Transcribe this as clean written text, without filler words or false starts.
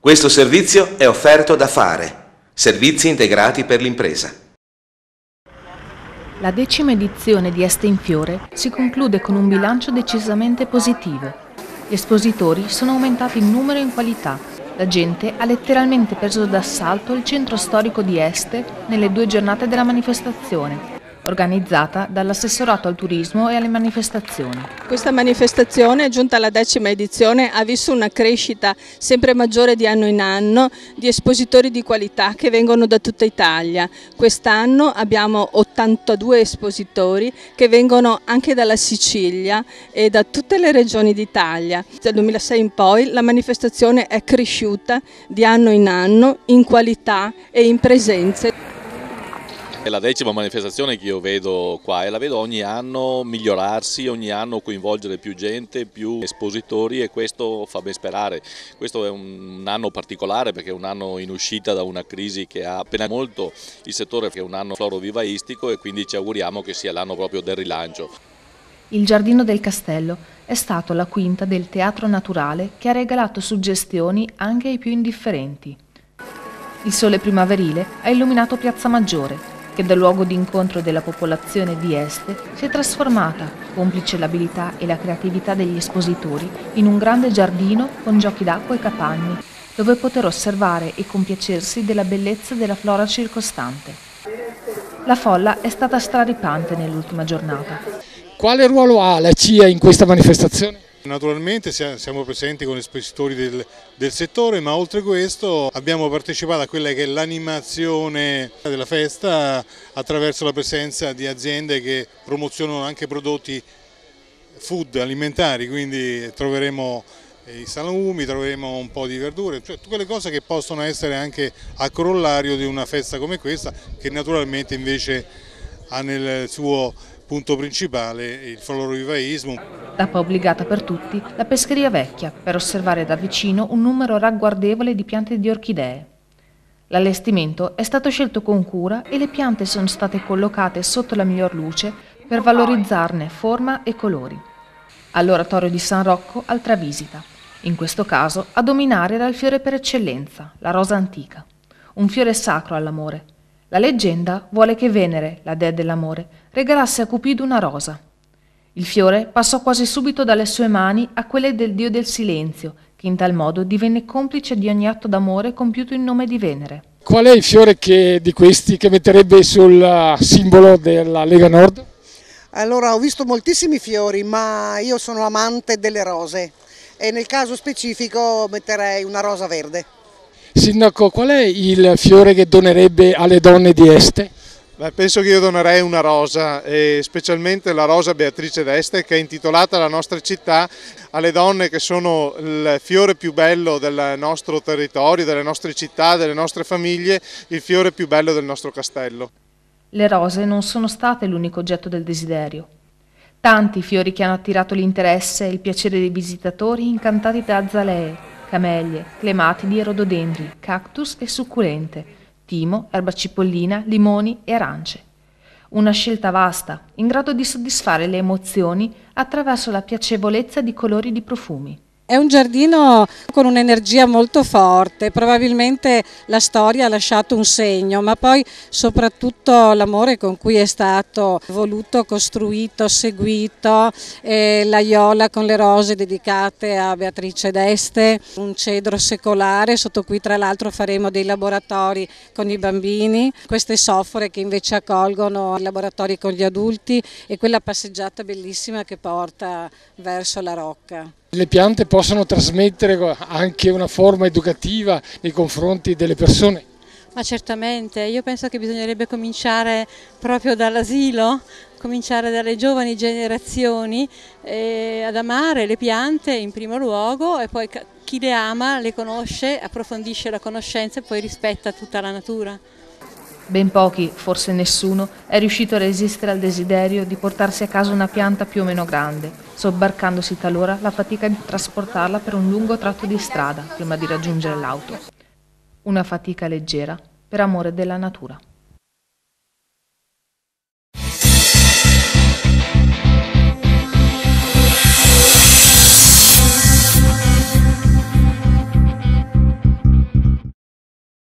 Questo servizio è offerto da Fare, Servizi Integrati per l'Impresa. La 10ª edizione di Este in Fiore si conclude con un bilancio decisamente positivo. Gli espositori sono aumentati in numero e in qualità. La gente ha letteralmente preso d'assalto il centro storico di Este nelle 2 giornate della manifestazione, organizzata dall'Assessorato al Turismo e alle Manifestazioni. Questa manifestazione, giunta alla 10ª edizione, ha visto una crescita sempre maggiore di anno in anno di espositori di qualità che vengono da tutta Italia. Quest'anno abbiamo 82 espositori che vengono anche dalla Sicilia e da tutte le regioni d'Italia. Dal 2006 in poi la manifestazione è cresciuta di anno in qualità e in presenze. È la 10ª manifestazione che io vedo qua e la vedo ogni anno migliorarsi, ogni anno coinvolgere più gente, più espositori, e questo fa ben sperare. Questo è un anno particolare perché è un anno in uscita da una crisi che ha appena molto il settore, che è un anno florovivaistico, e quindi ci auguriamo che sia l'anno proprio del rilancio. Il Giardino del Castello è stato la quinta del Teatro Naturale che ha regalato suggestioni anche ai più indifferenti. Il sole primaverile ha illuminato Piazza Maggiore, che da luogo di incontro della popolazione di Este si è trasformata, complice l'abilità e la creatività degli espositori, in un grande giardino con giochi d'acqua e capanni, dove poter osservare e compiacersi della bellezza della flora circostante. La folla è stata straripante nell'ultima giornata. Quale ruolo ha la CIA in questa manifestazione? Naturalmente siamo presenti con espositori del settore, ma oltre questo abbiamo partecipato a quella che è l'animazione della festa attraverso la presenza di aziende che promozionano anche prodotti food alimentari, quindi troveremo i salumi, troveremo un po' di verdure, cioè tutte quelle cose che possono essere anche a corollario di una festa come questa, che naturalmente invece ha nel suo punto principale il florovivaismo. Tappa obbligata per tutti la pescheria vecchia per osservare da vicino un numero ragguardevole di piante di orchidee. L'allestimento è stato scelto con cura e le piante sono state collocate sotto la miglior luce per valorizzarne forma e colori. All'oratorio di San Rocco altra visita. In questo caso a dominare era il fiore per eccellenza, la rosa antica, un fiore sacro all'amore. La leggenda vuole che Venere, la dea dell'amore, regalasse a Cupido una rosa. Il fiore passò quasi subito dalle sue mani a quelle del dio del silenzio, che in tal modo divenne complice di ogni atto d'amore compiuto in nome di Venere. Qual è il fiore di questi che metterebbe sul simbolo della Lega Nord? Allora, ho visto moltissimi fiori, ma io sono amante delle rose e nel caso specifico metterei una rosa verde. Sindaco, qual è il fiore che donerebbe alle donne di Este? Beh, penso che io donerei una rosa, e specialmente la rosa Beatrice d'Este, che è intitolata alla nostra città, alle donne che sono il fiore più bello del nostro territorio, delle nostre città, delle nostre famiglie, il fiore più bello del nostro castello. Le rose non sono state l'unico oggetto del desiderio. Tanti i fiori che hanno attirato l'interesse e il piacere dei visitatori, incantati da azalee, camellie, clematidi e rododendri, cactus e succulente, timo, erba cipollina, limoni e arance. Una scelta vasta, in grado di soddisfare le emozioni attraverso la piacevolezza di colori e di profumi. È un giardino con un'energia molto forte, probabilmente la storia ha lasciato un segno, ma poi soprattutto l'amore con cui è stato voluto, costruito, seguito, l'aiola con le rose dedicate a Beatrice d'Este, un cedro secolare, sotto cui tra l'altro faremo dei laboratori con i bambini, queste sofore che invece accolgono i laboratori con gli adulti e quella passeggiata bellissima che porta verso la Rocca. Le piante possono trasmettere anche una forma educativa nei confronti delle persone? Ma certamente, io penso che bisognerebbe cominciare proprio dall'asilo, cominciare dalle giovani generazioni ad amare le piante in primo luogo, e poi chi le ama, le conosce, approfondisce la conoscenza e poi rispetta tutta la natura. Ben pochi, forse nessuno, è riuscito a resistere al desiderio di portarsi a casa una pianta più o meno grande, sobbarcandosi talora la fatica di trasportarla per un lungo tratto di strada prima di raggiungere l'auto. Una fatica leggera per amore della natura.